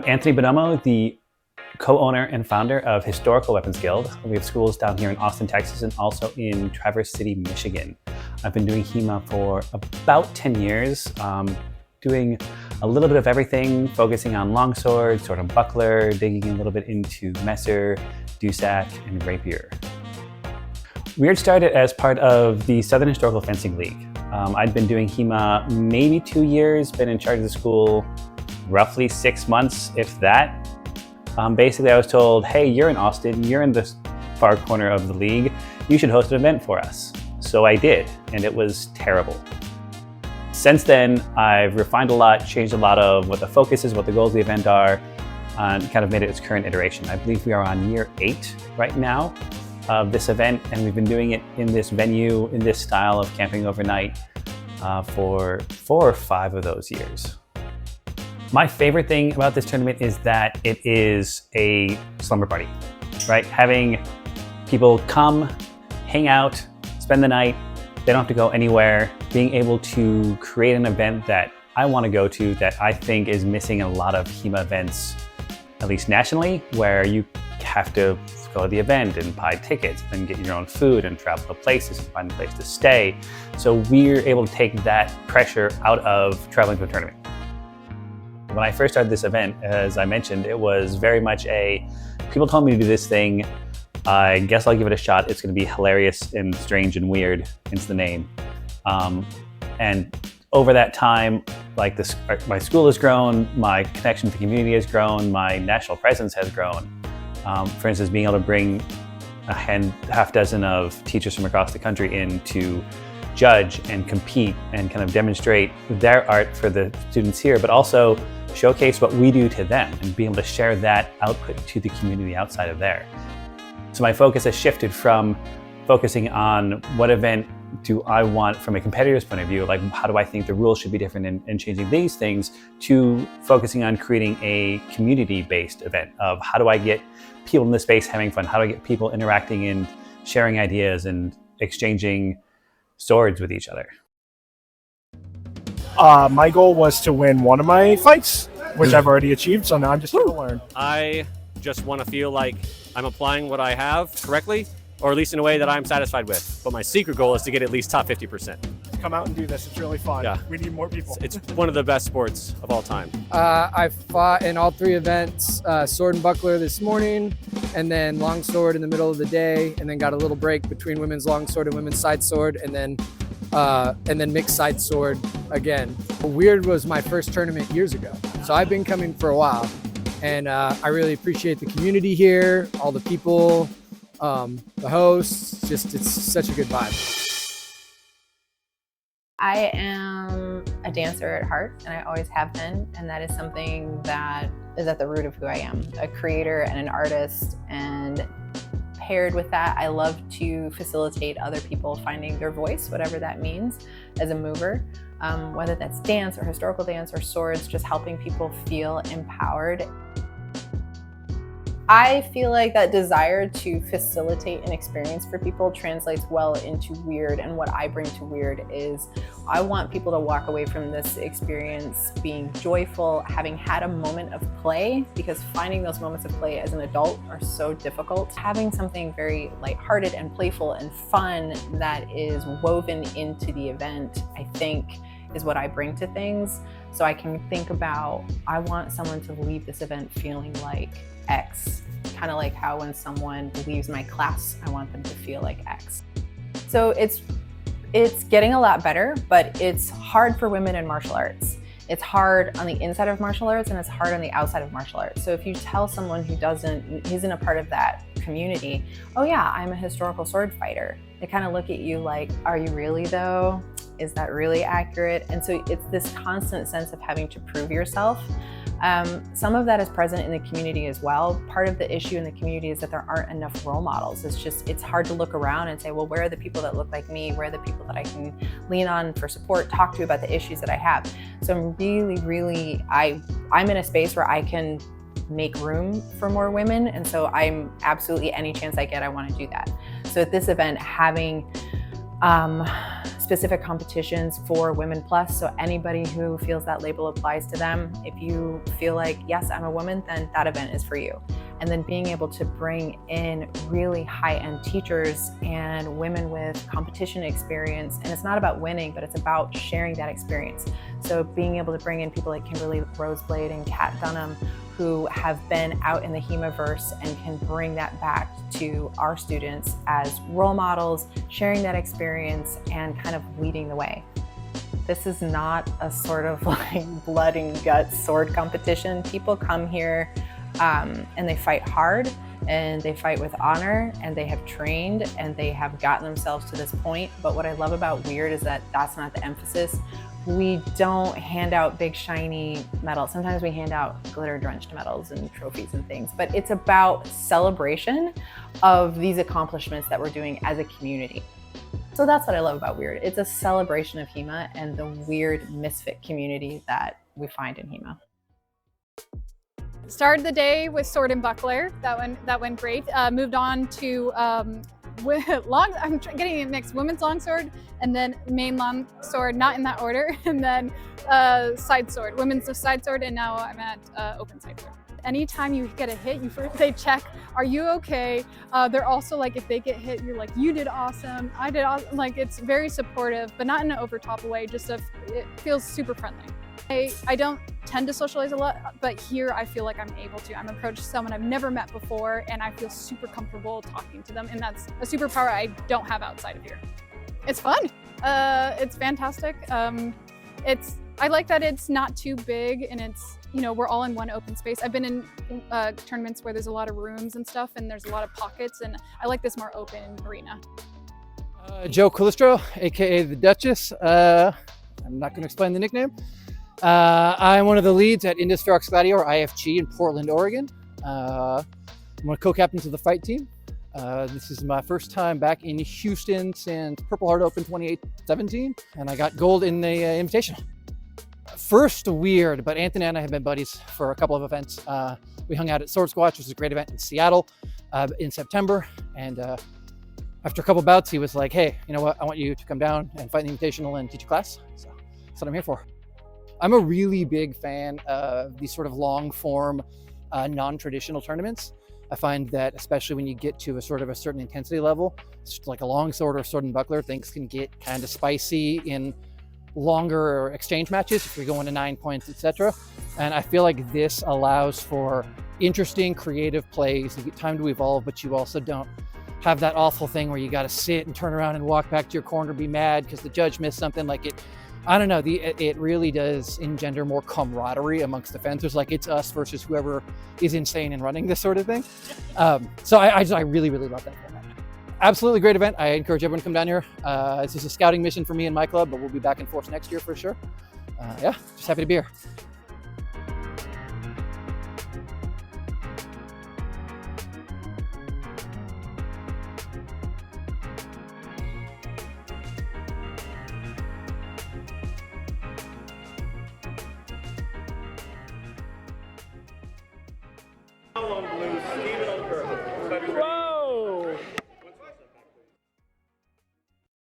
I'm Anthony Bonomo, the co-owner and founder of Historical Weapons Guild. We have schools down here in Austin, Texas, and also in Traverse City, Michigan. I've been doing HEMA for about 10 years, doing a little bit of everything, focusing on longsword, sword and buckler, digging a little bit into messer, dussac, and rapier. We had started as part of the Southern Historical Fencing League. I'd been doing HEMA maybe 2 years, been in charge of the school roughly 6 months, if that. Basically, I was told, hey, you're in Austin, you're in the far corner of the league, you should host an event for us. So I did, and it was terrible. Since then, I've refined a lot, changed a lot of what the focus is, what the goals of the event are, and kind of made it its current iteration. I believe we are on year 8 right now of this event, and we've been doing it in this venue, in this style of camping overnight for 4 or 5 of those years. My favorite thing about this tournament is that it is a slumber party, right? Having people come, hang out, spend the night, they don't have to go anywhere, being able to create an event that I want to go to that I think is missing a lot of HEMA events, at least nationally, where you have to go to the event and buy tickets and get your own food and travel to places and find a place to stay. So we're able to take that pressure out of traveling to a tournament. When I first started this event, as I mentioned, it was very much people told me to do this thing, I guess I'll give it a shot. It's going to be hilarious and strange and weird, hence the name. And over that time, my school has grown, my connection to the community has grown, my national presence has grown. For instance, being able to bring a half dozen of teachers from across the country in to judge and compete and kind of demonstrate their art for the students here, but also showcase what we do to them and be able to share that output to the community outside of there. So my focus has shifted from focusing on what event do I want from a competitor's point of view, like how do I think the rules should be different and changing these things, to focusing on creating a community-based event of how do I get people in the space having fun, how do I get people interacting and sharing ideas and exchanging swords with each other. My goal was to win one of my fights, which I've already achieved, so now I'm just here to learn. I just want to feel like I'm applying what I have correctly, or at least in a way that I'm satisfied with. But my secret goal is to get at least top 50%. Come out and do this. It's really fun. Yeah. We need more people. It's one of the best sports of all time. I fought in all 3 events, sword and buckler this morning, and then longsword in the middle of the day, and then got a little break between women's longsword and women's side sword, and then mixed side sword again. Weird was my first tournament years ago, so I've been coming for a while, and I really appreciate the community here, all the people, the hosts. It's such a good vibe. I am a dancer at heart, and I always have been, and that is something that is at the root of who I am, a creator and an artist. And paired with that, I love to facilitate other people finding their voice, whatever that means, as a mover, whether that's dance or historical dance or swords, just helping people feel empowered. I feel like that desire to facilitate an experience for people translates well into weird, and what I bring to weird is I want people to walk away from this experience being joyful, having had a moment of play, because finding those moments of play as an adult are so difficult. Having something very lighthearted and playful and fun that is woven into the event, I think, is what I bring to things. So I can think about, I want someone to leave this event feeling like X, kind of like how when someone leaves my class, I want them to feel like X. So it's getting a lot better, but it's hard for women in martial arts. It's hard on the inside of martial arts, and it's hard on the outside of martial arts. So if you tell someone who isn't a part of that community, oh yeah, I'm a historical sword fighter, they kind of look at you like, are you really though? Is that really accurate? And so it's this constant sense of having to prove yourself. Some of that is present in the community as well. Part of the issue in the community is that there aren't enough role models. It's hard to look around and say, well, where are the people that look like me? Where are the people that I can lean on for support, talk to about the issues that I have? So I'm really, I'm in a space where I can make room for more women. And so I'm absolutely, any chance I get, I want to do that. So at this event, having specific competitions for Women Plus. So anybody who feels that label applies to them, if you feel like, yes, I'm a woman, then that event is for you. And then being able to bring in really high-end teachers and women with competition experience. And it's not about winning, but it's about sharing that experience. So being able to bring in people like Kimberly Roseblade and Kat Dunham, who have been out in the HEMA-verse and can bring that back to our students as role models, sharing that experience and kind of leading the way. This is not a sort of like blood and guts sword competition. People come here and they fight hard and they fight with honor and they have trained and they have gotten themselves to this point. But what I love about Weird is that that's not the emphasis. We don't hand out big shiny medals. Sometimes we hand out glitter drenched medals and trophies and things, but it's about celebration of these accomplishments that we're doing as a community. So that's what I love about Weird. It's a celebration of HEMA and the weird misfit community that we find in HEMA. Started the day with sword and buckler. That went great. Moved on to I'm getting it mixed. Women's longsword and then main longsword, not in that order, and then side sword. Women's side sword, and now I'm at open side sword. Anytime you get a hit, they check, are you okay? They're also like, if they get hit, you're like, you did awesome, I did awesome. Like, it's very supportive, but not in an over top way. It feels super friendly. I don't tend to socialize a lot, but here I feel like I'm able to. I'm approached someone I've never met before and I feel super comfortable talking to them, and that's a superpower I don't have outside of here. It's fun. It's fantastic. I like that it's not too big and it's, we're all in one open space. I've been in tournaments where there's a lot of rooms and stuff and there's a lot of pockets, and I like this more open arena. Joe Calistro, aka the Duchess. I'm not going to explain the nickname. I'm one of the leads at Indus Ferox Gladio, or IFG, in Portland, Oregon. I'm one of co-captains of the fight team. This is my first time back in Houston since Purple Heart Open 2017, and I got gold in the Invitational. First Weird, but Anthony and I have been buddies for a couple of events. We hung out at Sword Squatch, which was a great event in Seattle in September, and after a couple bouts, he was like, hey, you know what, I want you to come down and fight in the Invitational and teach a class. So that's what I'm here for. I'm a really big fan of these sort of long form, non-traditional tournaments. I find that especially when you get to a sort of a certain intensity level, like a long sword or sword and buckler, things can get kind of spicy in longer exchange matches if you're going to 9 points, etc. And I feel like this allows for interesting, creative plays. You get time to evolve, but you also don't have that awful thing where you got to sit and turn around and walk back to your corner, be mad because the judge missed something. Like I don't know, it really does engender more camaraderie amongst the fencers. Like, it's us versus whoever is insane and running this sort of thing. So I really, really love that format. Absolutely great event. I encourage everyone to come down here. This is a scouting mission for me and my club, but we'll be back in force next year for sure. Yeah, just happy to be here. On blue, Steven on purple.